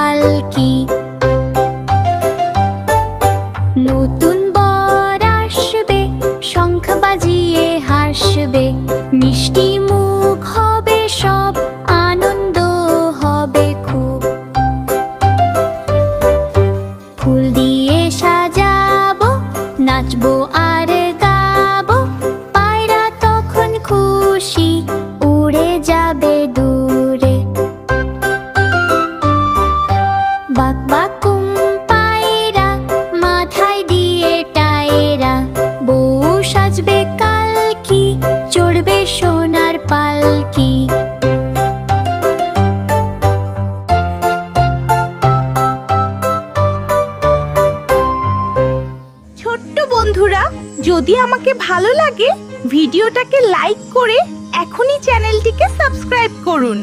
পালকি। নতুন বর আসবে, শঙ্খ বাজিয়ে হাসবে, মিষ্টি মুখ হবে সব, আনন্দ হবে খুব। ফুল দিয়ে সাজাবো, নাচবো আর গাবো, পায়রা তখন খুশি উড়ে যাবে দূরে। বাক বাকুম পায়রা, মাথায় দিয়ে টায়রা, বউ সাজবে কালকি, চড়বে সোনার পালকি। ছোট্ট বন্ধুরা, যদি আমাকে ভালো লাগে ভিডিওটাকে লাইক করে এখনই চ্যানেলটিকে সাবস্ক্রাইব করুন।